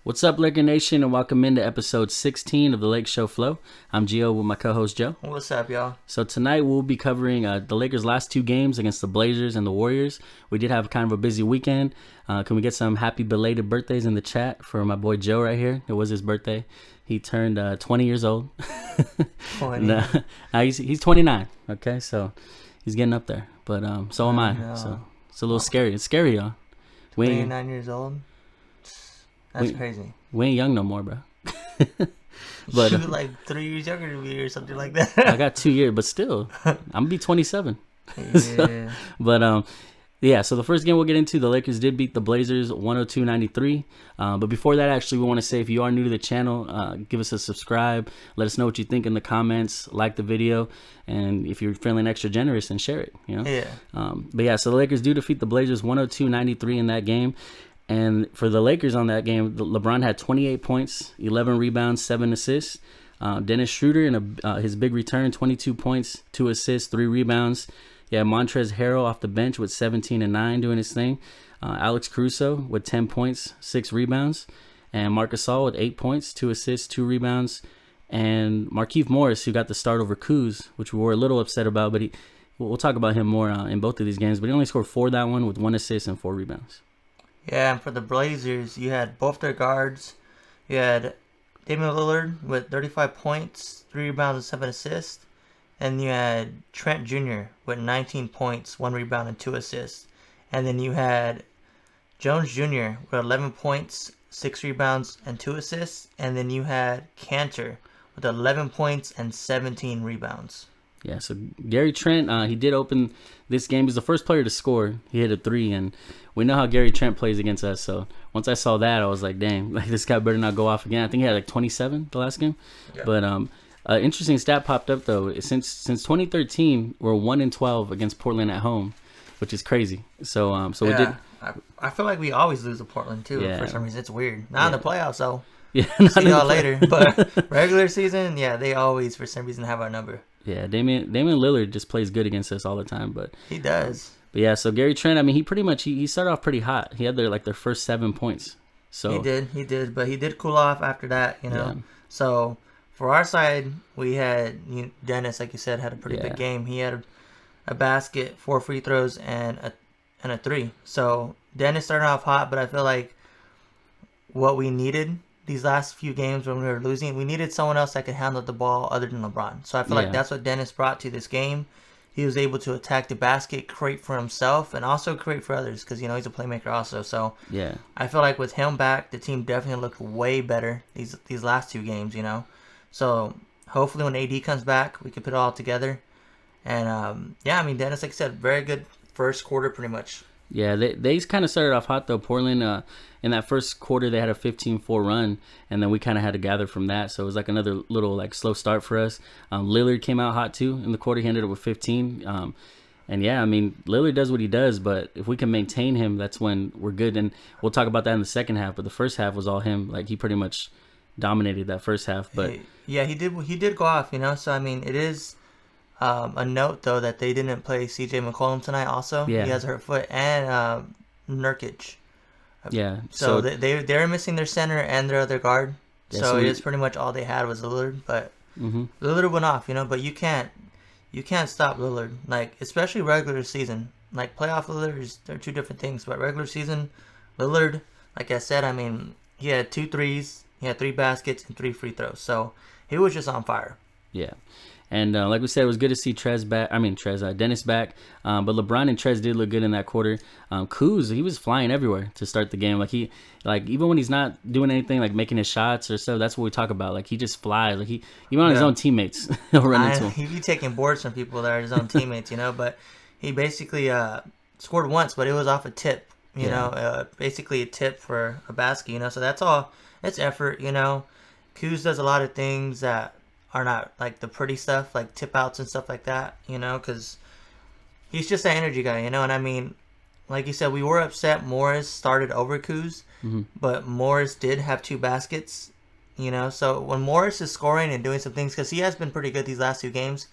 What's up, Laker Nation, and welcome into episode 16 of the LakeShow Flow. I'm Gio with my co-host Joe. What's up, y'all? So tonight we'll be covering the Lakers' last two games against the Blazers and the Warriors. We did have kind of a busy weekend. Can we get some happy belated birthdays in the chat for my boy Joe right here? It was his birthday. He turned 20 years old. 20. He's 29. Okay, so he's getting up there. But so am I. No. So it's a little scary. It's scary, y'all. 29 years old. That's crazy. We ain't young no more, bro. But you like 3 years younger than me or something like that. I got 2 years, but still, I'm gonna be 27. Yeah. So the first game we'll get into, the Lakers did beat the Blazers 102-93. But before that, actually, we want to say if you are new to the channel, give us a subscribe. Let us know what you think in the comments. Like the video, and if you're feeling extra generous, and share it. You know. Yeah. So the Lakers do defeat the Blazers 102-93 in that game. And for the Lakers on that game, LeBron had 28 points, 11 rebounds, 7 assists. Dennis Schroeder in his big return, 22 points, 2 assists, 3 rebounds. Yeah, Montrezl Harrell off the bench with 17 and 9 doing his thing. Alex Caruso with 10 points, 6 rebounds. And Marc Gasol with 8 points, 2 assists, 2 rebounds. And Markieff Morris, who got the start over Kuz, which we were a little upset about, but we'll talk about him more in both of these games. But he only scored 4 that one with 1 assist and 4 rebounds. Yeah, and for the Blazers, you had both their guards. You had Damian Lillard with 35 points, 3 rebounds, and 7 assists. And you had Trent Jr. with 19 points, 1 rebound, and 2 assists. And then you had Jones Jr. with 11 points, 6 rebounds, and 2 assists. And then you had Cantor with 11 points and 17 rebounds. Yeah, so Gary Trent, he did open this game. He's the first player to score. He hit a 3, and we know how Gary Trent plays against us. So once I saw that, I was like, dang, like this guy better not go off again. I think he had like 27 the last game. Yeah. But interesting stat popped up though. Since 2013, we're 1-12 against Portland at home, which is crazy. So we did. I feel like we always lose to Portland too. Yeah. For some reason, it's weird. Not in the playoffs though. Yeah, see y'all later. But regular season, yeah, they always for some reason have our number. Yeah, Damian Lillard just plays good against us all the time, but he does. But yeah, so Gary Trent, I mean, he pretty much he started off pretty hot. He had their first 7 points. So he did, but he did cool off after that, you know. Yeah. So for our side, we had Dennis, like you said, had a pretty big game. He had a basket, 4 free throws, and a 3. So Dennis started off hot, but I feel like what we needed these last few games when we were losing, we needed someone else that could handle the ball other than LeBron. So I feel like that's what Dennis brought to this game. He was able to attack the basket, create for himself, and also create for others because, he's a playmaker also. So yeah, I feel like with him back, the team definitely looked way better these last 2 games, So hopefully when AD comes back, we can put it all together. And, Dennis, like I said, very good first quarter pretty much. Yeah, they kind of started off hot, though. Portland, in that first quarter, they had a 15-4 run, and then we kind of had to gather from that. So it was like another little slow start for us. Lillard came out hot, too, in the quarter. He ended up with 15. And, yeah, Lillard does what he does, but if we can maintain him, that's when we're good. And we'll talk about that in the second half, but the first half was all him. He pretty much dominated that first half. But yeah, he did go off, So, it is... a note though that they didn't play CJ McCollum tonight. Also, he has a hurt foot, and Nurkic. Yeah, so they're missing their center and their other guard. Yeah, so it is pretty much all they had was Lillard. But Lillard went off, But you can't stop Lillard, especially regular season. Playoff Lillard they're 2 different things. But regular season, Lillard, like I said, he had 2 threes, he had 3 baskets and 3 free throws. So he was just on fire. Yeah. And like we said, it was good to see Dennis back. But LeBron and Trez did look good in that quarter. Kuz, he was flying everywhere to start the game. Even when he's not doing anything, making his shots or stuff, that's what we talk about. He just flies. Even on his own teaammates, he'll run into him. He'd be taking boards from people that are his own teammates, But he basically scored once, but it was off a tip, basically a tip for a basket, So that's all. It's effort, Kuz does a lot of things that are not the pretty stuff, tip outs and stuff like that, because he's just an energy guy, and like you said, we were upset Morris started over Kuz, but Morris did have 2 baskets, so when Morris is scoring and doing some things, because he has been pretty good these last 2 games,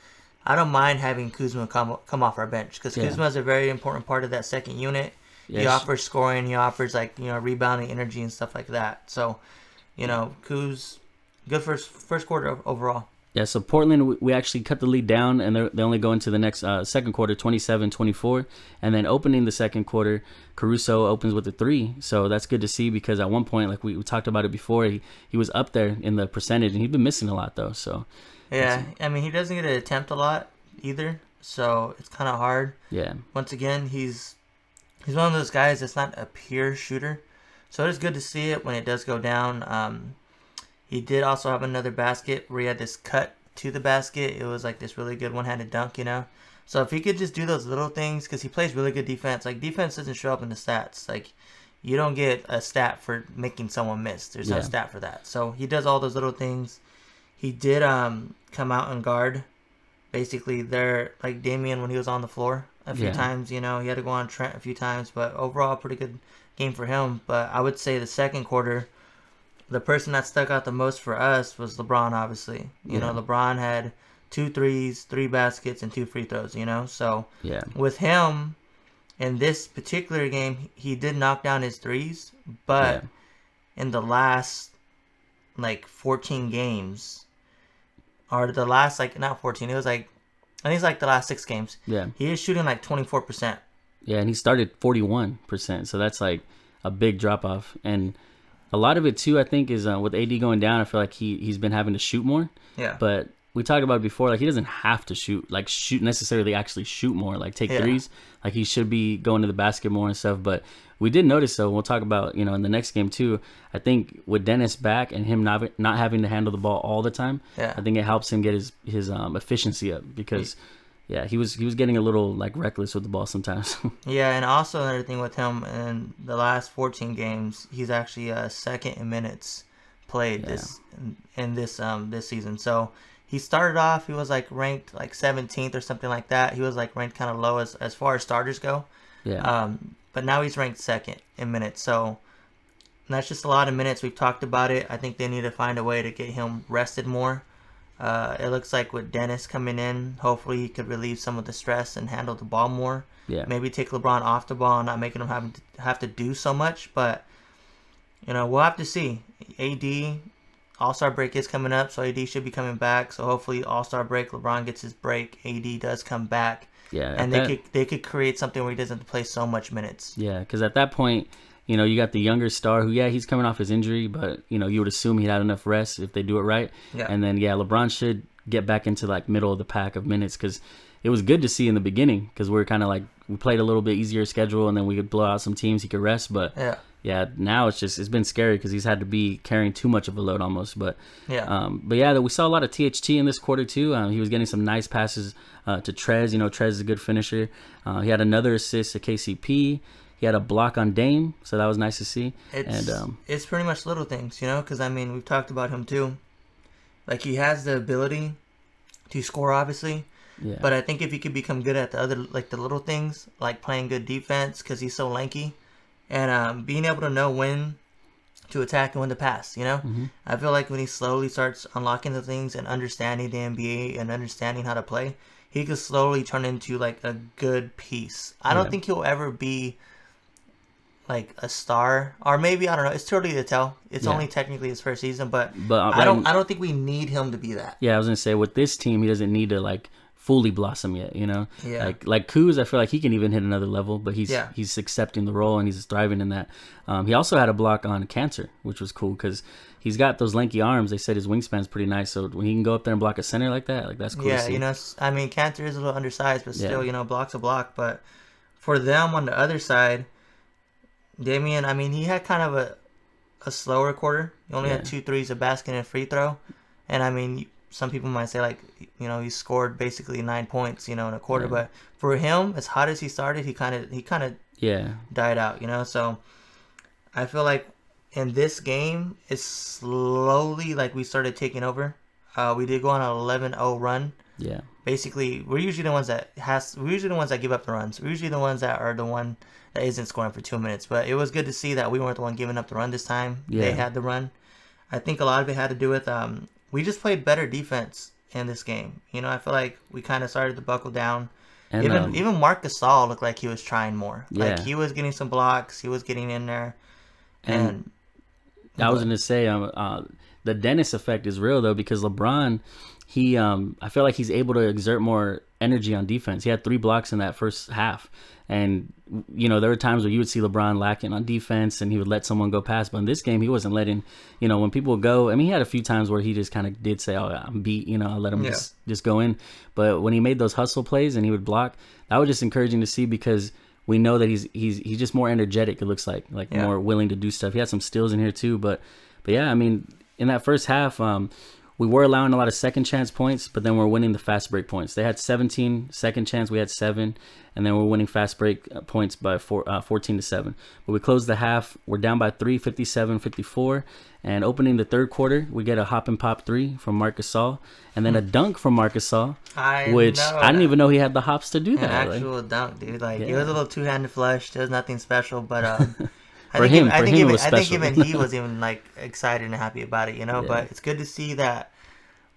I don't mind having Kuzma come off our bench, because Kuzma is a very important part of that second unit. He offers scoring. He offers like rebounding energy and stuff like that. So, Kuz, good first quarter overall. Yeah, so Portland, we actually cut the lead down, and they only go into the next second quarter, 27-24. And then opening the second quarter, Caruso opens with a 3. So that's good to see because at one point, like we talked about it before, he was up there in the percentage, and he'd been missing a lot, though. So yeah, I mean, he doesn't get to attempt a lot either, so it's kind of hard. Yeah. Once again, he's one of those guys that's not a pure shooter. So it is good to see it when it does go down. He did also have another basket where he had this cut to the basket. It was like this really good one-handed dunk, So if he could just do those little things, because he plays really good defense. Like, defense doesn't show up in the stats. Like, you don't get a stat for making someone miss. There's no stat for that. So he does all those little things. He did come out and guard. Basically, there, like Damian when he was on the floor a few times. He had to go on Trent a few times. But overall, pretty good game for him. But I would say the second quarter, the person that stuck out the most for us was LeBron, obviously. LeBron had 2 threes, 3 baskets, and 2 free throws, So with him, in this particular game, he did knock down his threes, but in the last, 14 games, or the last, not 14, it was I think it's the last 6 games. Yeah. He is shooting 24%. Yeah, and he started 41%, so that's a big drop-off. And a lot of it too, I think, is with AD going down. I feel like he's been having to shoot more. Yeah. But we talked about it before. He doesn't have to shoot necessarily actually shoot more. Take threes. He should be going to the basket more and stuff. But we did notice, though. We'll talk about in the next game too. I think with Dennis back and him not having to handle the ball all the time. Yeah. I think it helps him get his efficiency up because. Yeah, he was getting a little reckless with the ball sometimes. Yeah, and also another thing with him in the last 14 games, he's actually second in minutes played this season. So he started off, he was ranked 17th or something like that. He was ranked kind of low as far as starters go. Yeah. But now he's ranked second in minutes. So that's just a lot of minutes. We've talked about it. I think they need to find a way to get him rested more. It looks like with Dennis coming in, hopefully he could relieve some of the stress and handle the ball more. Yeah. Maybe take LeBron off the ball and not making him have to do so much. But, we'll have to see. AD, All-Star break is coming up, so AD should be coming back. So hopefully All-Star break, LeBron gets his break, AD does come back. Yeah. And they could create something where he doesn't have to play so much minutes. Yeah, because at that point, you got the younger star who, he's coming off his injury, but, you would assume he'd had enough rest if they do it right. Yeah. And then, LeBron should get back into, middle of the pack of minutes because it was good to see in the beginning because we're kind of we played a little bit easier schedule and then we could blow out some teams he could rest. But, now it's been scary because he's had to be carrying too much of a load almost. But, we saw a lot of THT in this quarter, too. He was getting some nice passes to Trez. Trez is a good finisher. He had another assist to KCP. He had a block on Dame, so that was nice to see. It's pretty much little things, because, we've talked about him, too. He has the ability to score, obviously. Yeah. But I think if he could become good at the other, the little things, playing good defense, because he's so lanky, and being able to know when to attack and when to pass, Mm-hmm. I feel like when he slowly starts unlocking the things and understanding the NBA and understanding how to play, he could slowly turn into, a good piece. I don't think he'll ever be a star, or maybe, I don't know, it's too early to tell. It's only technically his first season, but I don't think we need him to be that. Yeah, I was gonna say with this team he doesn't need to fully blossom yet, Yeah. Like Kuz, I feel like he can even hit another level, but he's accepting the role and he's thriving in that. He also had a block on Cantor, which was cool because he's got those lanky arms. They said his wingspan's pretty nice, so when he can go up there and block a center like that, that's cool to see. Yeah, Cantor is a little undersized, but still, block's a block. But for them on the other side, Damian, he had kind of a slower quarter. He only had 2 threes, a basket, and a free throw. And some people might say he scored basically 9 points, in a quarter. But for him, as hot as he started, he kind of died out, So I feel like in this game, it's slowly we started taking over. We did go on an 11-0 run. Yeah. Basically, we're usually the ones that give up the runs. We're usually the ones that are the one that isn't scoring for 2 minutes. But it was good to see that we weren't the one giving up the run this time. Yeah. They had the run. I think a lot of it had to do with we just played better defense in this game. I feel like we kind of started to buckle down. And Even Marc Gasol looked like he was trying more. Like yeah, he was getting some blocks, he was getting in there, and and I was but gonna say the Dennis effect is real though, because LeBron, he I feel like he's able to exert more energy on defense. He had 3 blocks in that first half, and there were times where you would see LeBron lacking on defense and he would let someone go past. But in this game, he wasn't letting when people would go. I mean, he had a few times where he just kind of did say, "Oh, I'm beat," I let him yeah, just go in. But when he made those hustle plays and he would block, that was just encouraging to see, because we know that he's just more energetic. It looks like yeah. more willing to do stuff. He had some steals in here too, but yeah, I mean, in that first half, we were allowing a lot of second chance points, but then we're winning the fast break points. They had 17 second chance, we had 7, and then we're winning fast break points by 14-7. But we closed the half, we're down by 3, 57-54, and opening the third quarter, we get a hop and pop 3 from Marc Gasol, and then a dunk from Marc Gasol, I which know I didn't even know he had the hops to do an that. Like, actual dunk, dude. Like it was a yeah, little two-handed flush. There was nothing special, but for him, it was I think special. even he was even like excited and happy about it, you know. Yeah, But it's good to see that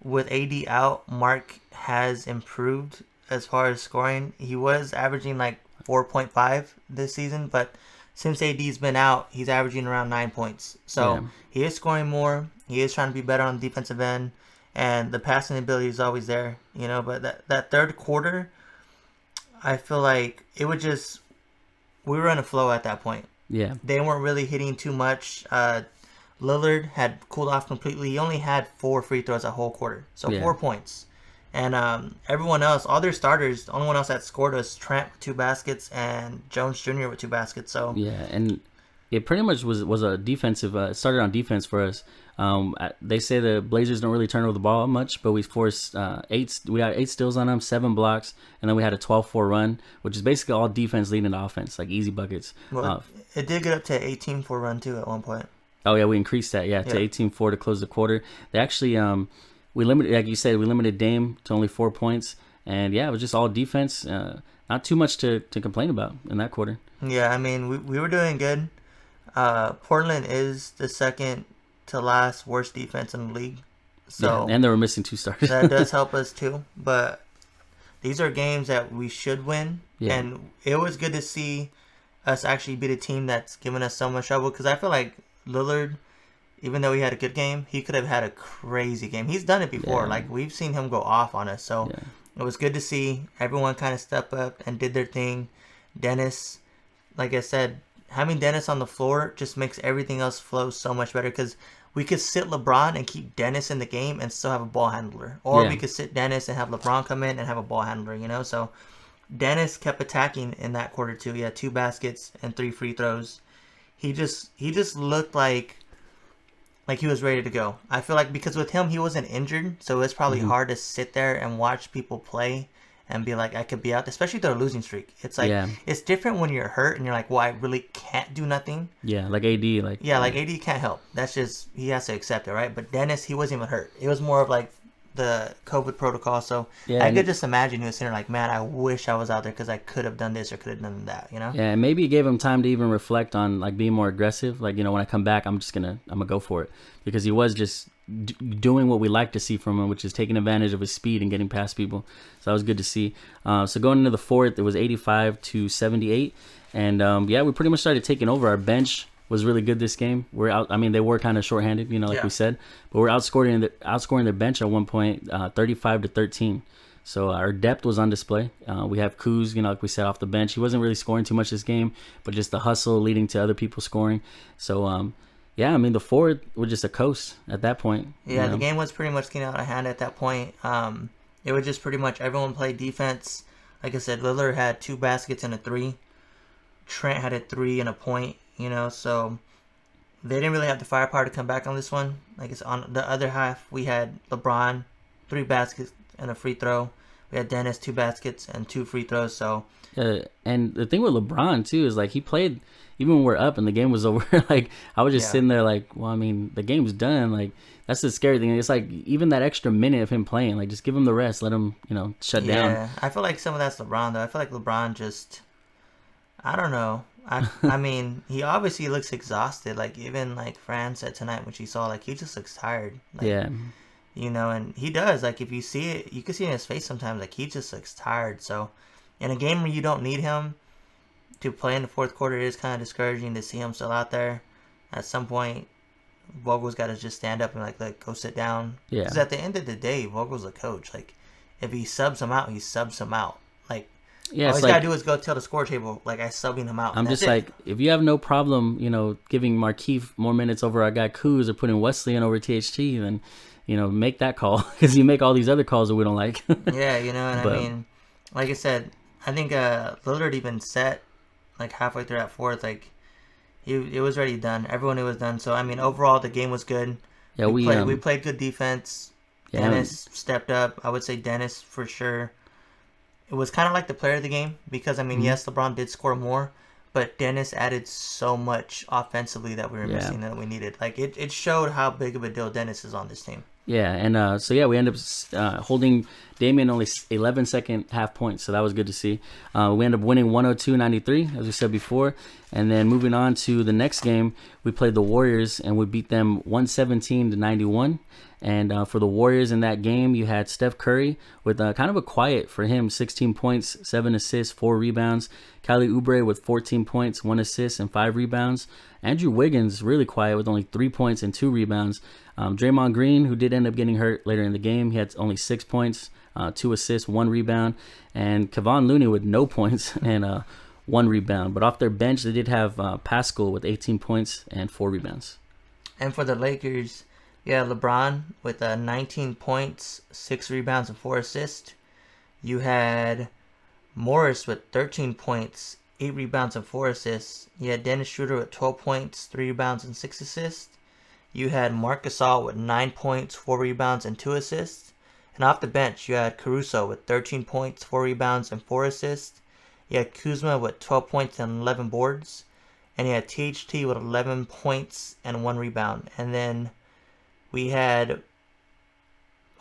with AD out, Mark has improved as far as scoring. He was averaging like 4.5 this season, but since AD's been out, he's averaging around 9 points. yeah, So he is scoring more. He is trying to be better on the defensive end, and the passing ability is always there, you know. But that third quarter, I feel like it would just we were in a flow at that point. yeah, They weren't really hitting too much. Lillard had cooled off completely. He only had 4 free throws a whole quarter, so yeah. 4 points. And everyone else, all their starters, the only one else that scored was Trent with 2 baskets and Jones Jr. with 2 baskets. So Yeah, and it pretty much was a defensive. It started on defense for us. They say the Blazers don't really turn over the ball much, but we forced 8. We got 8 steals on them, 7 blocks, and then we had a 12-4 run, which is basically all defense leading to offense, like easy buckets. well, it did get up to 18-4 run too at one point. Oh yeah, we increased that to Yeah, 18-4 to close the quarter. They actually we limited, like you said, we limited Dame to only 4 points, and yeah, it was just all defense. Not too much to complain about in that quarter. yeah. I mean, we were doing good. Portland is the second to last worst defense in the league, Yeah, so and they were missing 2 stars. that does help us too. But these are games that we should win, Yeah, and it was good to see us actually beat a team that's given us so much trouble. Because I feel like Lillard, even though he had a good game, he could have had a crazy game. He's done it before. yeah, Like we've seen him go off on us. So yeah, it was good to see everyone kind of step up and did their thing. Dennis, like I said, having Dennis on the floor just makes everything else flow so much better, because we could sit LeBron and keep Dennis in the game and still have a ball handler. Or yeah. we could sit Dennis and have LeBron come in and have a ball handler, you know? So Dennis kept attacking in that quarter too. He had 2 baskets and 3 free throws. He just looked like he was ready to go. I feel like because with him he wasn't injured, so it's probably Hmm. hard to sit there and watch people play and be like, I could be out, especially through a losing streak. It's like Yeah, it's different when you're hurt and you're like, well, I really can't do nothing. yeah, like AD, Yeah, like AD can't help. That's just he has to accept it, right? But Dennis, he wasn't even hurt. It was more of like the COVID protocol. So yeah, I and could just imagine he was sitting there like, man, I wish I was out there because I could have done this or could have done that, you know? yeah, and maybe it gave him time to even reflect on like being more aggressive. Like, when I come back, I'm gonna go for it, because he was just doing what we like to see from him, which is taking advantage of his speed and getting past people. So that was good to see. So going into the fourth, it was 85-78, and yeah, we pretty much started taking over. Our bench was really good this game. We're out. I mean, they were kind of shorthanded, like Yeah. we said, but we're outscoring their bench at one point, 35-13. So our depth was on display. We have Kuz, like we said, off the bench. He wasn't really scoring too much this game, but just the hustle leading to other people scoring. So yeah, I mean, the fourth was just a coast at that point. Yeah, the game was pretty much getting out of hand at that point. It was just pretty much everyone played defense. Like I said, Lillard had 2 baskets and a 3. Trent had a 3 and a point, so they didn't really have the firepower to come back on this one. Like it's on the other half, we had LeBron, 3 baskets and a free throw. We had Dennis, 2 baskets and 2 free throws. So and the thing with LeBron too is like he played even when we're up and the game was over. Like I was just sitting there like, well, I mean, the game's done. Like that's the scary thing. It's like even that extra minute of him playing, like just give him the rest, let him, shut down. Yeah, I feel like some of that's LeBron though. I feel like LeBron just, I don't know. I mean, he obviously looks exhausted. Like even like Fran said tonight when she saw, like he just looks tired. Like, Yeah, and he does. Like if you see it, you can see in his face sometimes. Like he just looks tired. So in a game where you don't need him to play in the fourth quarter, it is kind of discouraging to see him still out there. At some point, Vogel's got to just stand up and like go sit down. Yeah. Because at the end of the day, Vogel's a coach. Like, if he subs him out, he subs him out. Like, Yeah, all it's he's like, got to do is go tell the score table, like, I subbing him out. I'm just like, if you have no problem, giving Markeith more minutes over our guy Kuz or putting Wesley in over THT, then, make that call, because you make all these other calls that we don't like. Yeah, and But- I mean, like I said, I think Lillard even set, like, halfway through that fourth, like, it was already done. Everyone knew it was done. So, I mean, overall, the game was good. Yeah, we played good defense. Yeah. Dennis stepped up. I would say Dennis for sure. It was kind of like the player of the game because, I mean, yes, LeBron did score more, but Dennis added so much offensively that we were missing that we needed. Like, it showed how big of a deal Dennis is on this team. Yeah, and we ended up holding Damian only 11 second half points, so that was good to see. We ended up winning 102-93, as we said before, and then moving on to the next game, we played the Warriors, and we beat them 117-91. And for the Warriors in that game, you had Steph Curry with kind of a quiet for him, 16 points, 7 assists, 4 rebounds. Kelly Oubre with 14 points, 1 assist, and 5 rebounds. Andrew Wiggins really quiet with only 3 points and 2 rebounds. Draymond Green, who did end up getting hurt later in the game, he had only 6 points, 2 assists, 1 rebound. And Kevon Looney with no points and 1 rebound. But off their bench, they did have Pascal with 18 points and 4 rebounds. And for the Lakers, you had LeBron with 19 points, 6 rebounds, and 4 assists. You had Morris with 13 points, 8 rebounds, and 4 assists. You had Dennis Schroeder with 12 points, 3 rebounds, and 6 assists. You had Marc Gasol with 9 points, 4 rebounds, and 2 assists. And off the bench, you had Caruso with 13 points, 4 rebounds, and 4 assists. You had Kuzma with 12 points and 11 boards. And you had THT with 11 points and 1 rebound. And then we had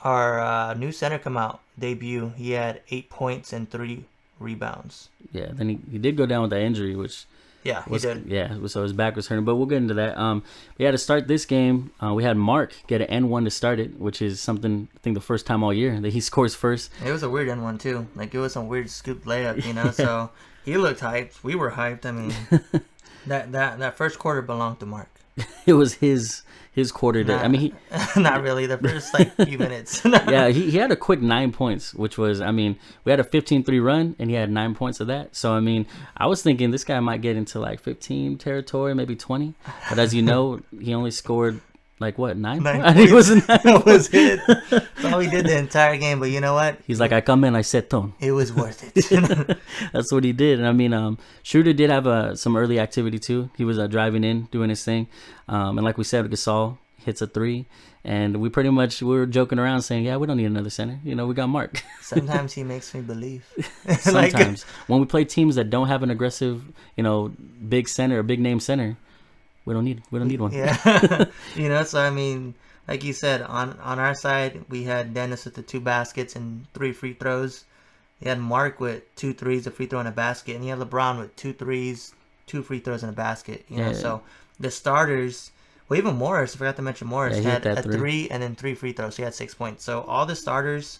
our new center come out, debut. He had 8 points and 3 rebounds. Yeah, then he did go down with that injury, which... Yeah, he did. Yeah, so his back was hurting, but we'll get into that. We had to start this game. We had Mark get an N1 to start it, which is something, I think, the first time all year that he scores first. It was a weird N1, too. Like, it was some weird scoop layup, so he looked hyped. We were hyped. I mean, that first quarter belonged to Mark. It was his quarter. I mean, not really. The first few minutes. Yeah, he had a quick 9 points, which was, I mean, we had a 15-3 run, and he had 9 points of that. So, I mean, I was thinking this guy might get into like 15 territory, maybe 20. But as you know, he only scored like what, 9 points? I think it was 9 That was it. That's all he did the entire game. But you know what? He's like, I come in, I set tone. It was worth it. That's what he did. And I mean, Schroeder did have some early activity too. He was driving in, doing his thing. And like we said, Gasol hits a 3. And we were joking around saying, yeah, we don't need another center. We got Mark. Sometimes he makes me believe. Sometimes. When we play teams that don't have an aggressive, big center, a big name center, we don't need one. Yeah. So I mean, like you said, on our side, we had Dennis with the 2 baskets and 3 free throws. You had Mark with 2 threes, a free throw, and a basket. And you had LeBron with 2 threes, 2 free throws, and a basket. So the starters, well, even Morris, I forgot to mention Morris, had a 3 and then 3 free throws. So he had 6 points. So all the starters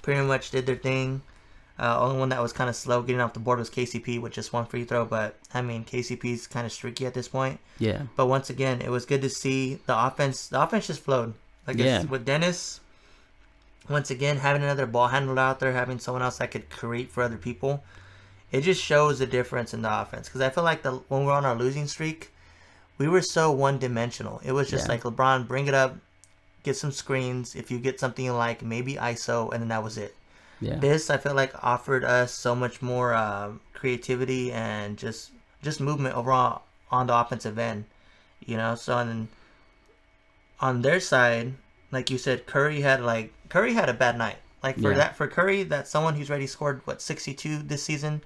pretty much did their thing. Only one that was kind of slow getting off the board was KCP with just 1 free throw. But, I mean, KCP's kind of streaky at this point. Yeah. But once again, it was good to see the offense. The offense just flowed. With Dennis, once again, having another ball handler out there, having someone else that could create for other people, it just shows the difference in the offense. Because I feel like when we were on our losing streak, we were so one-dimensional. It was just like, LeBron, bring it up, get some screens. If you get something you like, maybe ISO, and then that was it. Yeah. This, I feel like, offered us so much more creativity and just movement overall on the offensive end. So on their side, like you said, Curry had a bad night. For Curry, that's someone who's already scored 62 this season.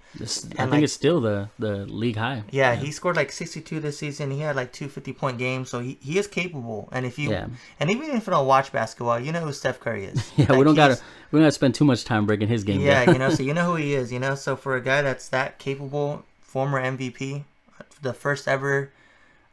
I think it's still the league high. Yeah, he scored 62 this season. He had 2 50-point games, so he is capable. And and even if you don't watch basketball, you know who Steph Curry is. Yeah, we don't gotta spend too much time breaking his game. Yeah, so you know who he is. So for a guy that's that capable, former MVP, the first ever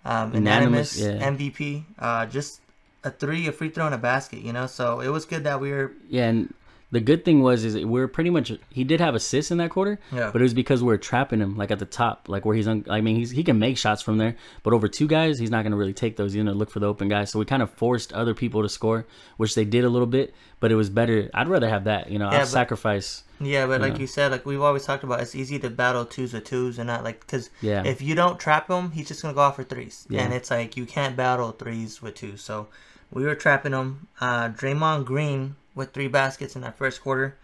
unanimous MVP, just a 3, a free throw, and a basket. So it was good that we were. Yeah, and The good thing is we're pretty much, he did have assists in that quarter, Yeah. but it was because we're trapping him like at the top, like where he can make shots from there, but over two guys, he's not going to really take those. He's going to look for the open guys. So we kind of forced other people to score, which they did a little bit, but it was better. I'd rather have that, I'll sacrifice. Yeah, but like you said, like we've always talked about, it's easy to battle twos with twos and not like, because Yeah. if you don't trap him, he's just going to go off for threes. Yeah. And it's like, you can't battle threes with twos. So we were trapping him. Draymond Green with 3 baskets in that first quarter.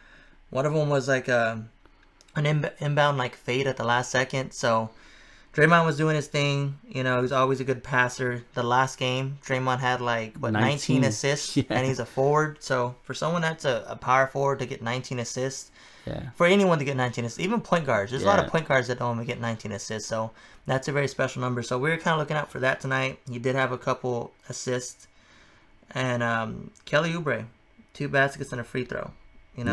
One of them was like an inbound like fade at the last second. So Draymond was doing his thing. He was always a good passer. The last game, Draymond had like 19 assists, and he's a forward. So for someone that's a power forward to get 19 assists, for anyone to get 19 assists, even point guards, there's a lot of point guards that don't even get 19 assists. So that's a very special number. So we were kind of looking out for that tonight. He did have a couple assists, and Kelly Oubre, 2 baskets and a free throw.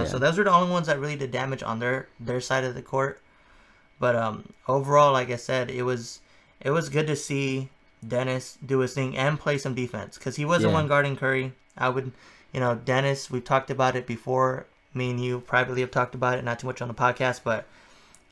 So those are the only ones that really did damage on their side of the court. But overall, like I said, it was good to see Dennis do his thing and play some defense, because he was the one guarding Curry. I would, Dennis, we've talked about it before. Me and you privately have talked about it, not too much on the podcast, but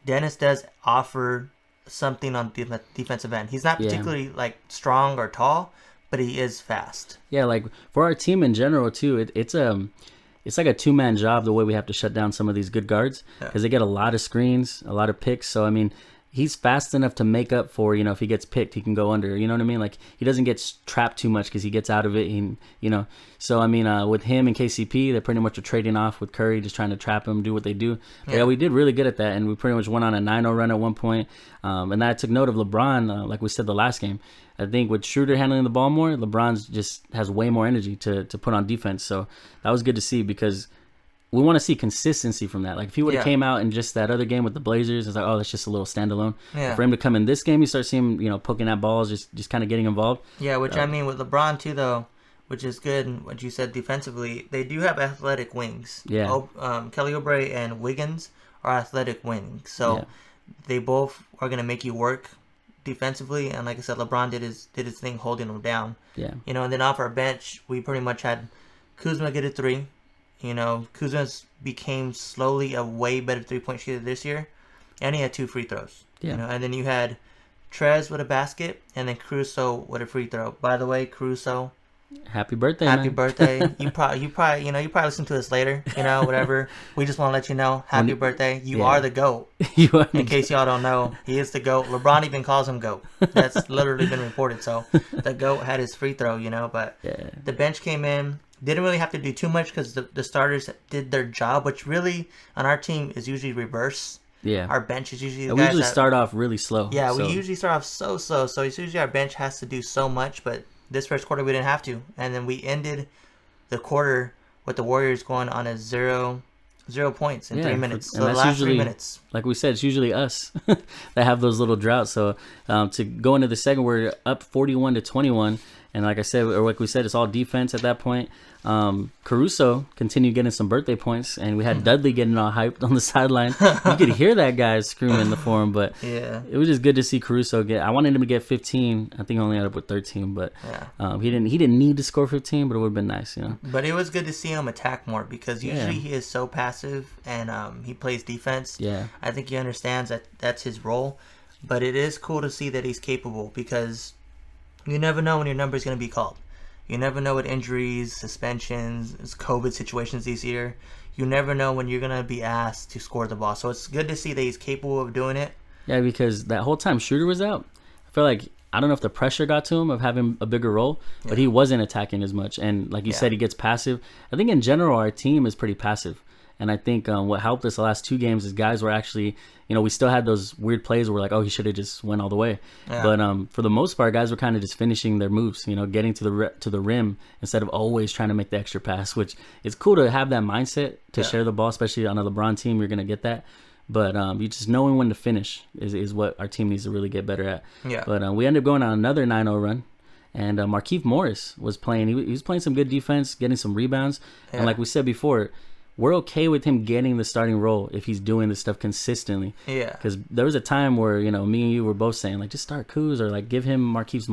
Dennis does offer something on the defensive end. He's not particularly like strong or tall, but he is fast. Yeah, like for our team in general too, it's like a 2-man job the way we have to shut down some of these good guards, because they get a lot of screens, a lot of picks. So I mean, he's fast enough to make up for, if he gets picked, he can go under. You know what I mean? Like he doesn't get trapped too much because he gets out of it. So I mean, with him and KCP, they pretty much are trading off with Curry, just trying to trap him, do what they do. Yeah, we did really good at that, and we pretty much went on a 9-0 run at one point. And I took note of LeBron, like we said the last game. I think with Schroeder handling the ball more, LeBron just has way more energy to put on defense. So that was good to see, because we want to see consistency from that. Like if he would have came out in just that other game with the Blazers, it's like, oh, that's just a little standalone. Yeah. For him to come in this game, you start seeing him, poking at balls, just kind of getting involved. Yeah, which I mean with LeBron too, though, which is good. And what you said defensively, they do have athletic wings. Yeah. Kelly Oubre and Wiggins are athletic wings, so they both are gonna make you work defensively. And like I said, LeBron did his thing holding them down. Yeah. And then off our bench, we pretty much had Kuzma get a 3. Kuzma became slowly a way better 3-point shooter this year, and he had 2 free throws. Yeah. And then you had Trez with a basket, and then Caruso with a free throw. By the way, Caruso, happy birthday! Happy birthday! You probably listen to us later. Whatever. We just want to let you know, happy birthday! You are the GOAT. In case y'all don't know, he is the GOAT. LeBron even calls him GOAT. That's literally been reported. So the GOAT had his free throw. But the bench came in. Didn't really have to do too much because the starters did their job, which really on our team is usually reverse. Yeah. Our bench is usually the guys we usually start off really slow. Yeah, we usually start off so slow. So it's usually our bench has to do so much, but this first quarter we didn't have to. And then we ended the quarter with the Warriors going on a 0 points in 3 minutes. So the last 3 minutes. Like we said, it's usually us that have those little droughts. So to go into the second, we're up 41-21. And like I said, or like we said, it's all defense at that point. Caruso continued getting some birthday points, and we had Dudley getting all hyped on the sideline. You could hear that guy screaming for him, but it was just good to see Caruso get. I wanted him to get 15. I think he only ended up with 13, but he didn't need to score 15, but it would have been nice, But it was good to see him attack more, because usually he is so passive, and he plays defense. Yeah, I think he understands that that's his role, but it is cool to see that he's capable, because you never know when your number is going to be called. You never know with injuries, suspensions, COVID situations this year. You never know when you're going to be asked to score the ball. So it's good to see that he's capable of doing it. Yeah, because that whole time Schroeder was out, I feel like, I don't know if the pressure got to him of having a bigger role, but he wasn't attacking as much. And like you said, he gets passive. I think in general, our team is pretty passive. And I think what helped us the last 2 games is guys were actually, we still had those weird plays where we're like, oh, he should have just went all the way. Yeah. But for the most part, guys were kind of just finishing their moves, getting to the rim instead of always trying to make the extra pass, which is cool to have that mindset to share the ball, especially on a LeBron team. You're going to get that. But you just knowing when to finish is what our team needs to really get better at. Yeah. But we ended up going on another 9-0 run. And Markieff Morris was playing. He was playing some good defense, getting some rebounds. Yeah. And like we said before, we're okay with him getting the starting role if he's doing this stuff consistently. Yeah. Because there was a time where, me and you were both saying, like, just start Kuz, or like give him Markieff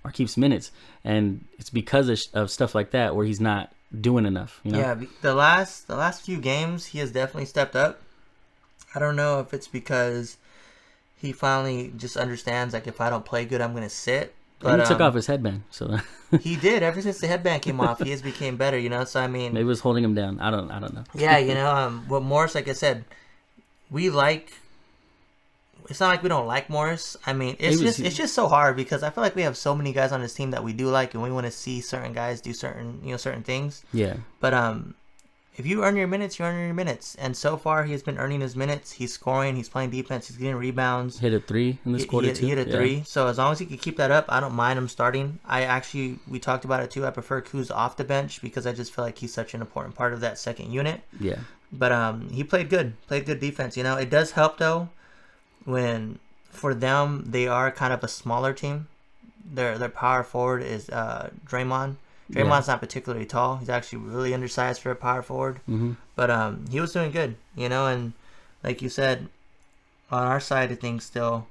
Markeith's minutes, and it's because of stuff like that where he's not doing enough. Yeah, the last few games he has definitely stepped up. I don't know if it's because he finally just understands, like, if I don't play good, I'm gonna sit. But and he took off his headband, so he did. Ever since the headband came off, he has became better. So I mean, maybe it was holding him down. I don't know. Yeah, what Morris, like I said, we like. It's not like we don't like Morris. I mean, it's just so hard because I feel like we have so many guys on this team that we do like, and we want to see certain guys do certain things. Yeah. But if you earn your minutes, you earn your minutes. And so far, he has been earning his minutes. He's scoring. He's playing defense. He's getting rebounds. Hit a 3 in this quarter too. He hit a 3. So as long as he can keep that up, I don't mind him starting. We talked about it too. I prefer Kuz off the bench because I just feel like he's such an important part of that second unit. Yeah. But he played good defense. It does help though when for them they are kind of a smaller team. Their power forward is Draymond. Draymond's not particularly tall. He's actually really undersized for a power forward. Mm-hmm. But he was doing good, and like you said, on our side of things still,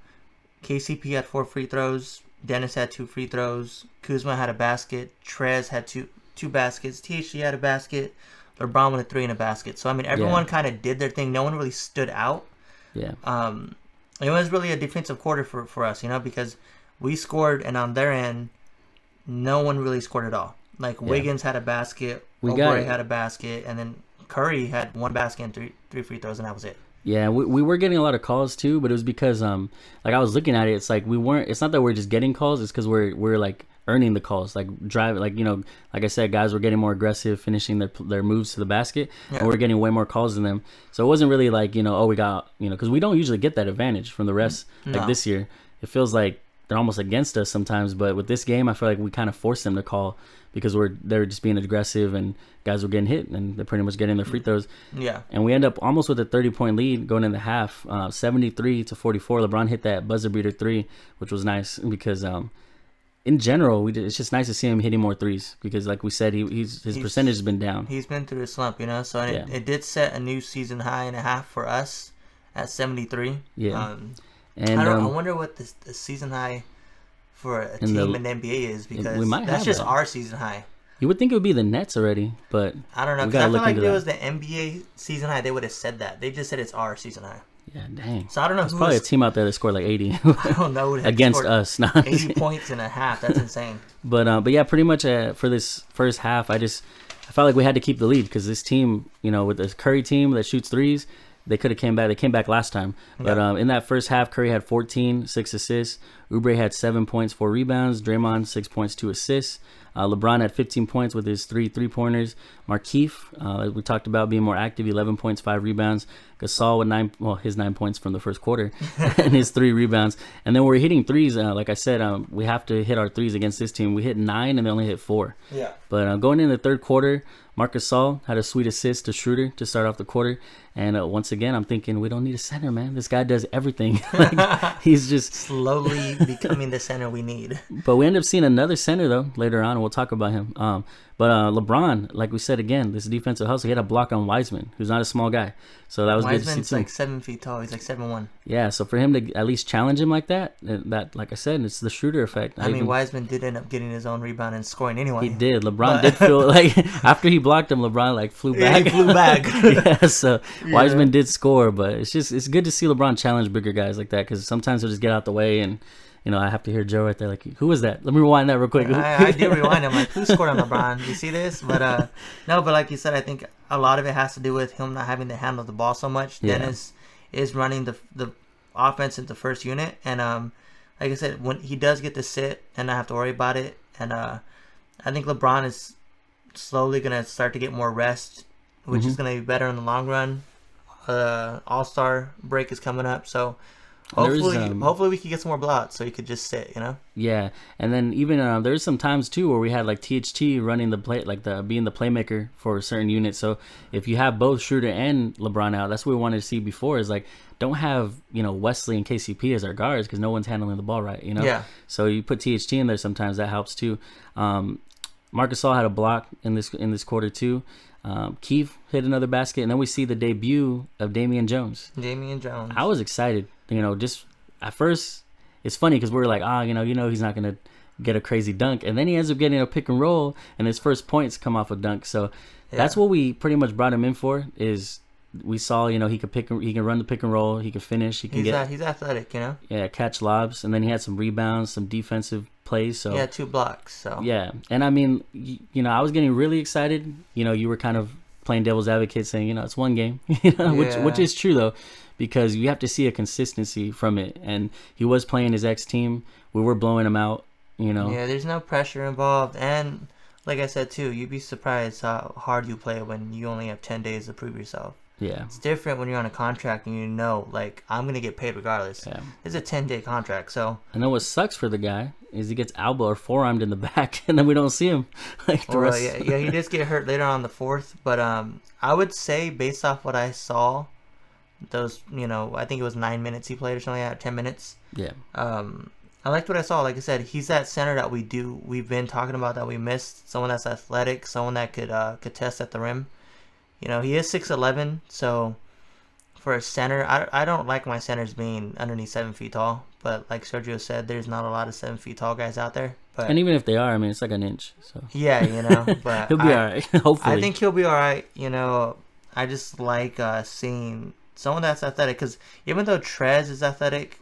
KCP had 4 free throws. Dennis had 2 free throws. Kuzma had a basket. Trez had two baskets. THC had a basket. LeBron with a 3 and a basket. So, I mean, everyone kind of did their thing. No one really stood out. Yeah. It was really a defensive quarter for us, because we scored, and on their end, no one really scored at all. Like, Wiggins had a basket. Oubre had a basket. And then Curry had 1 basket and three free throws, and that was it. Yeah, we were getting a lot of calls too, but it was because like I was looking at it, it's like it's not that we're just getting calls, it's because we're like earning the calls, like drive, like like I said, guys were getting more aggressive, finishing their moves to the basket, and we're getting way more calls than them. So it wasn't really like oh, we got because we don't usually get that advantage from the refs. Like this year, it feels like they're almost against us sometimes, but with this game, I feel like we kind of forced them to call because they're just being aggressive and guys were getting hit and they're pretty much getting their free throws. Yeah. And we end up almost with a 30-point lead going in the half, 73-44. LeBron hit that buzzer beater 3, which was nice because in general, it's just nice to see him hitting more threes because, like we said, his percentage has been down. He's been through a slump, So it did set a new season high and a half for us at 73. Yeah. I wonder what the season high for a team in the NBA is because that's just our season high. You would think it would be the Nets already, but I don't know. Because I feel like if it was the NBA season high, they would have said that. They just said it's our season high. Yeah, dang. So I don't know. There's probably a team out there that scored like 80. I don't know. Against us. 80 points and a half. That's insane. But yeah, pretty much for this first half, I felt like we had to keep the lead because this team, with this Curry team that shoots threes, they could have came back. They came back last time. But in that first half, Curry had 14, 6 assists. Oubre had 7 points, 4 rebounds. Draymond, 6 points, 2 assists. LeBron had 15 points with his 3 3-pointers. Markeith, we talked about being more active, 11 points, 5 rebounds. Gasol with his 9 points from the first quarter and his 3 rebounds. And then we're hitting threes. Like I said, we have to hit our threes against this team. We hit 9 and they only hit 4. Yeah. But going in the third quarter, Marc Gasol had a sweet assist to Schroeder to start off the quarter. And once again, I'm thinking, we don't need a center, man. This guy does everything. He's just slowly becoming the center we need. But we end up seeing another center, though, later on, and we'll talk about him. But LeBron, like we said again, this defensive hustle, he had a block on Wiseman, who's not a small guy. So that was good to see, Wiseman's like 7 feet tall. He's like 7'1". Yeah, so for him to at least challenge him like that, like I said, it's the Schroeder effect. I mean, Wiseman did end up getting his own rebound and scoring anyway. He did. LeBron did feel like, after he blocked him, LeBron flew back. Yeah, he flew back. Yeah, so Wiseman did score, but it's good to see LeBron challenge bigger guys like that because sometimes he'll just get out the way and I have to hear Joe right there like, who was that? Let me rewind that real quick. I do rewind. I'm like, who scored on LeBron? You see this? But no, but like you said, I think a lot of it has to do with him not having to handle the ball so much. Yeah. Dennis is running the offense in the first unit. And like I said, when he does get to sit and not have to worry about it. And I think LeBron is slowly going to start to get more rest, which is going to be better in the long run. All-Star break is coming up, so hopefully we can get some more blowouts so he could just sit, Yeah, and then even there's some times too where we had like THT running the play, being the playmaker for a certain unit. So if you have both Schroeder and LeBron out, that's what we wanted to see before. Is like don't have Wesley and KCP as our guards because no one's handling the ball right. Yeah. So you put THT in there sometimes that helps too. Marc Gasol had a block in this quarter too. Keith hit another basket, and then we see the debut of Damian Jones. I was excited, just at first. It's funny because we were like, he's not gonna get a crazy dunk, and then he ends up getting a pick and roll, and his first points come off a dunk. So that's what we pretty much brought him in for. Is we saw, he can run the pick and roll, he can finish, he's athletic, Yeah, catch lobs, and then he had some rebounds, some defensive plays. So he had 2 blocks. So yeah, and I mean, I was getting really excited. You were kind of playing devil's advocate, saying, it's one game, which is true though, because you have to see a consistency from it. And he was playing his ex team. We were blowing him out. Yeah, there's no pressure involved, and like I said too, you'd be surprised how hard you play when you only have 10 days to prove yourself. Yeah, it's different when you're on a contract and like, I'm gonna get paid regardless. Yeah, it's a 10-day contract. So and then what sucks for the guy is he gets elbow or forearmed in the back, and then we don't see him. Like the rest. Yeah, he does get hurt later on the 4th, but I would say based off what I saw, those I think it was 9 minutes he played or something like that, 10 minutes. Yeah. I liked what I saw. Like I said, he's that center that we've been talking about that we missed. Someone that's athletic, someone that could contest at the rim. He is 6'11", so for a center, I don't like my centers being underneath 7 feet tall. But like Sergio said, there's not a lot of 7 feet tall guys out there. But and even if they are, I mean, it's like an inch. So yeah, but he'll be all right. Hopefully, I think he'll be all right. I just like seeing someone that's athletic, because even though Trez is athletic,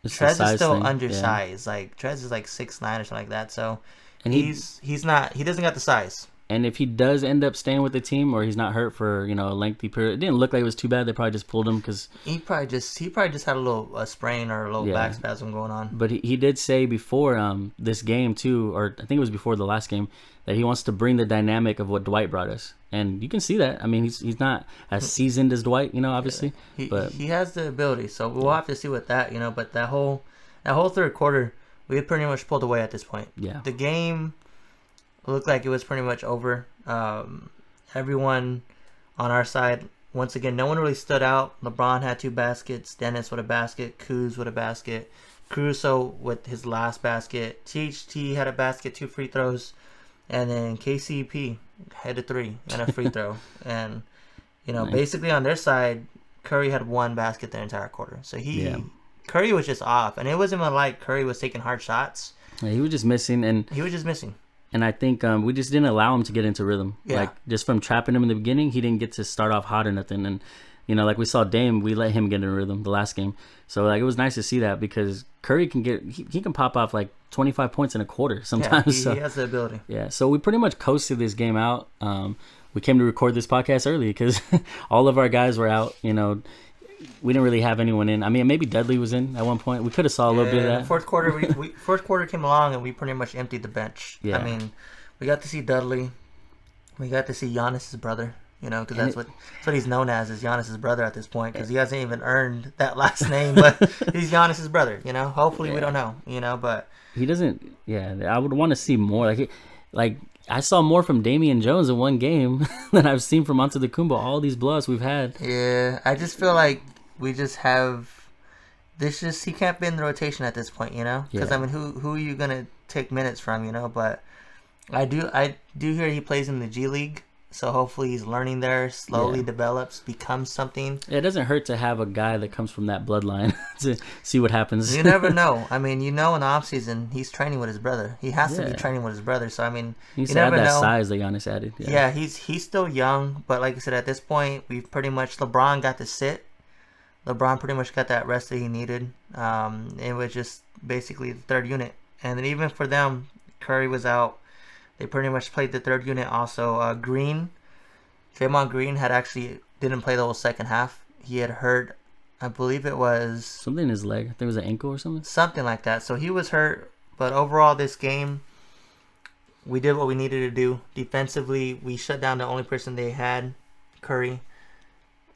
Trez is still undersized. Yeah. Like Trez is like 6'9" or something like that. So and he doesn't got the size. And if he does end up staying with the team, or he's not hurt for a lengthy period, it didn't look like it was too bad. They probably just pulled him because he probably just had a sprain or a little back spasm going on. But he did say before this game too, or I think it was before the last game, that he wants to bring the dynamic of what Dwight brought us, and you can see that. I mean, he's not as seasoned as Dwight, obviously, but he has the ability. So we'll have to see with that, But that whole third quarter, we had pretty much pulled away at this point. Yeah, the game looked like it was pretty much over. Everyone on our side, once again, no one really stood out. LeBron had 2 baskets, Dennis with a basket, Kuz with a basket, Caruso with his last basket, THT had a basket, 2 free throws, and then KCP had a 3 and a free throw. And nice. Basically on their side, Curry had 1 basket the entire quarter. So Curry was just off, and it wasn't even like Curry was taking hard shots. Yeah, he was just missing. And I think we just didn't allow him to get into rhythm. Yeah. Like, just from trapping him in the beginning, he didn't get to start off hot or nothing. And, like we saw Dame, we let him get in rhythm the last game. So, like, it was nice to see that, because Curry can he can pop off, like, 25 points in a quarter sometimes. Yeah, he has the ability. Yeah, so we pretty much coasted this game out. We came to record this podcast early because all of our guys were out, We didn't really have anyone in. I mean, maybe Dudley was in at one point. We could have saw a little bit of that. Fourth quarter, fourth quarter came along and we pretty much emptied the bench. Yeah. I mean, we got to see Dudley. We got to see Giannis's brother. Because that's what he's known as, is Giannis's brother at this point. Because he hasn't even earned that last name, but he's Giannis's brother. Hopefully we don't know. But he doesn't. Yeah, I would want to see more. I saw more from Damian Jones in one game than I've seen from Antetokounmpo. All these blowouts we've had. Yeah, I just feel like we just have this. He can't be in the rotation at this point, Because I mean, who are you gonna take minutes from, But I do hear he plays in the G League, so hopefully he's learning there, slowly develops, becomes something. It doesn't hurt to have a guy that comes from that bloodline to see what happens. You never know. I mean, in the off season, he's training with his brother. He has to be training with his brother. So I mean, you never know. That size that Giannis added. Yeah, he's still young, but like I said, at this point, we've pretty much LeBron got to sit. LeBron pretty much got that rest that he needed. It was just basically the third unit, and then even for them, Curry was out. They pretty much played the third unit also. Draymond Green didn't play the whole second half. He had hurt, I believe it was something in his leg. I think it was an ankle or something. Something like that. So he was hurt. But overall, this game, we did what we needed to do. Defensively, we shut down the only person they had, Curry.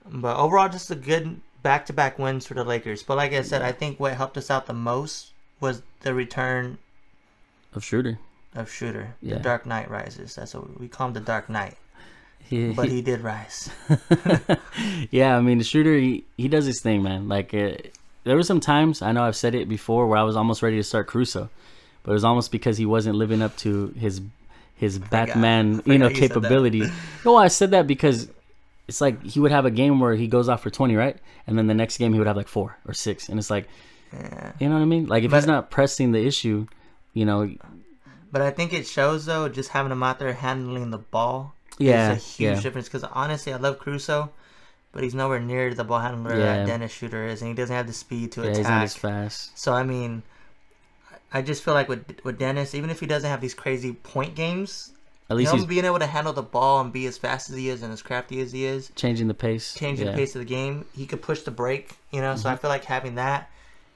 But overall, just a good back-to-back wins for the Lakers. But like I said, I think what helped us out the most was the return of Schroeder. The Dark Knight rises. That's what we call him, the Dark Knight. But he did rise. Yeah, I mean, the Schroeder, he does his thing, man. Like, there were some times, I know I've said it before, where I was almost ready to start Caruso. But it was almost because he wasn't living up to his Batman, capability. No, I said that because it's like he would have a game where he goes off for 20, right? And then the next game he would have like 4 or 6. And it's like, you know what I mean? Like, if he's not pressing the issue, But I think it shows, though, just having him out there handling the ball Yeah, is a huge difference. Because honestly, I love Caruso, but he's nowhere near the ball handler that Dennis Schroeder is, and he doesn't have the speed to attack. He's not as fast. So, I mean, I just feel like with Dennis, even if he doesn't have these crazy point games, at least he's being able to handle the ball and be as fast as he is and as crafty as he is, changing the pace the pace of the game. He could push the break, So I feel like having that,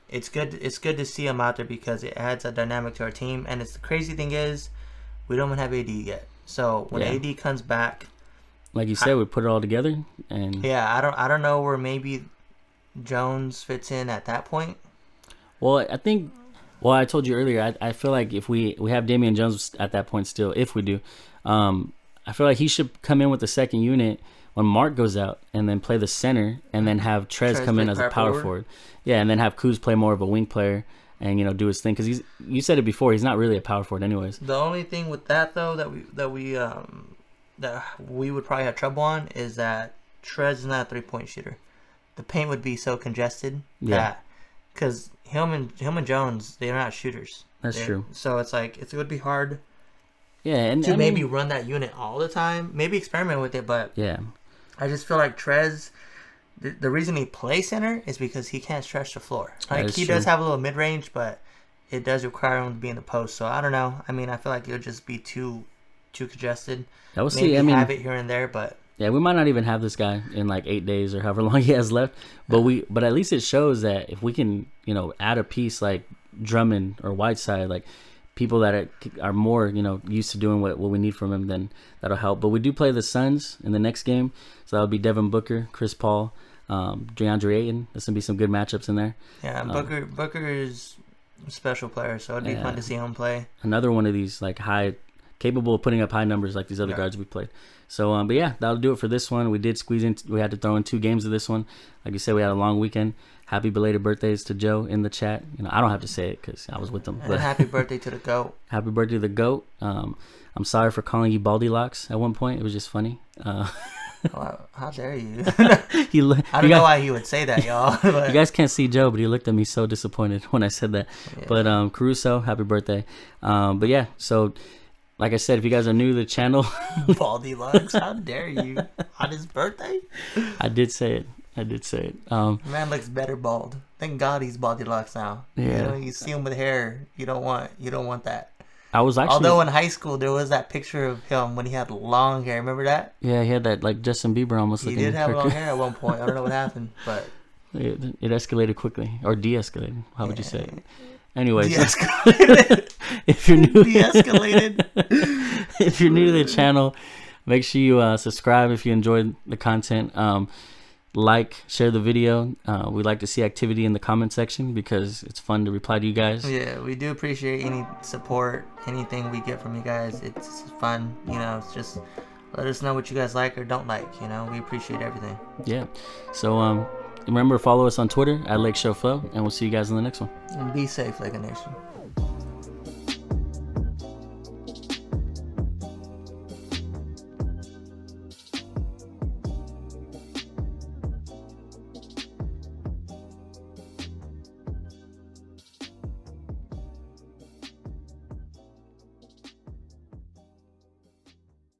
it's good. It's good to see him out there because it adds a dynamic to our team. And the crazy thing is, we don't even have AD yet. So when AD comes back, like you said, we put it all together. And I don't know where maybe Jones fits in at that point. Well, I think. Well, I told you earlier, I feel like if we have Damian Jones at that point still, if we do, I feel like he should come in with the second unit when Mark goes out and then play the center and then have Trez come in as a power forward. Yeah, and then have Kuz play more of a wing player and, do his thing. Because you said it before, he's not really a power forward anyways. The only thing with that, though, that we would probably have trouble on is that Trez is not a three-point shooter. The paint would be so congested that because him and Jones, they're not shooters. That's true. So it's like it would be hard. Yeah, and to maybe run that unit all the time. Maybe experiment with it, but I just feel like Trez. The reason he plays center is because he can't stretch the floor. Like he does have a little mid range, but it does require him to be in the post. So I don't know. I mean, I feel like it would just be too congested. We'll maybe see. I mean, have it here and there, but. Yeah, we might not even have this guy in like 8 days or however long he has left. But at least it shows that if we can, add a piece like Drummond or Whiteside, like people that are more, used to doing what we need from him, then that'll help. But we do play the Suns in the next game, so that'll be Devin Booker, Chris Paul, DeAndre Ayton. There's gonna be some good matchups in there. Yeah, Booker is a special player, so it'd be fun to see him play. Another one of these like capable of putting up high numbers like these other guards we played. So, but yeah, that'll do it for this one. We did squeeze in. We had to throw in 2 games of this one. Like you said, we had a long weekend. Happy belated birthdays to Joe in the chat. I don't have to say it because I was with them. But happy birthday to the GOAT. Happy birthday to the GOAT. I'm sorry for calling you Baldy Locks at one point. It was just funny. Well, how dare you? I don't know why he would say that, y'all. You guys can't see Joe, but he looked at me so disappointed when I said that. Yeah. But Caruso, happy birthday. But yeah, so like I said, if you guys are new to the channel, Baldy Locks, how dare you on his birthday? I did say it. Man looks better bald. Thank God he's Baldy Locks now. Yeah, you see him with hair. You don't want that. I was actually. Although in high school there was that picture of him when he had long hair. Remember that? Yeah, he had that like Justin Bieber almost. He did have long hair at one point. I don't know what happened, but it escalated quickly or de-escalated. How would you say it? Anyways, de-escalated. If you're new, de-escalated. If you're new to the channel, make sure you subscribe if you enjoyed the content. Like, share the video. We like to see activity in the comment section because it's fun to reply to you guys. Yeah, we do appreciate any support, anything we get from you guys. It's fun, it's just let us know what you guys like or don't like, we appreciate everything. Yeah. So remember to follow us on Twitter at LakeShow Flow, and we'll see you guys in the next one. And be safe, Lake Nation.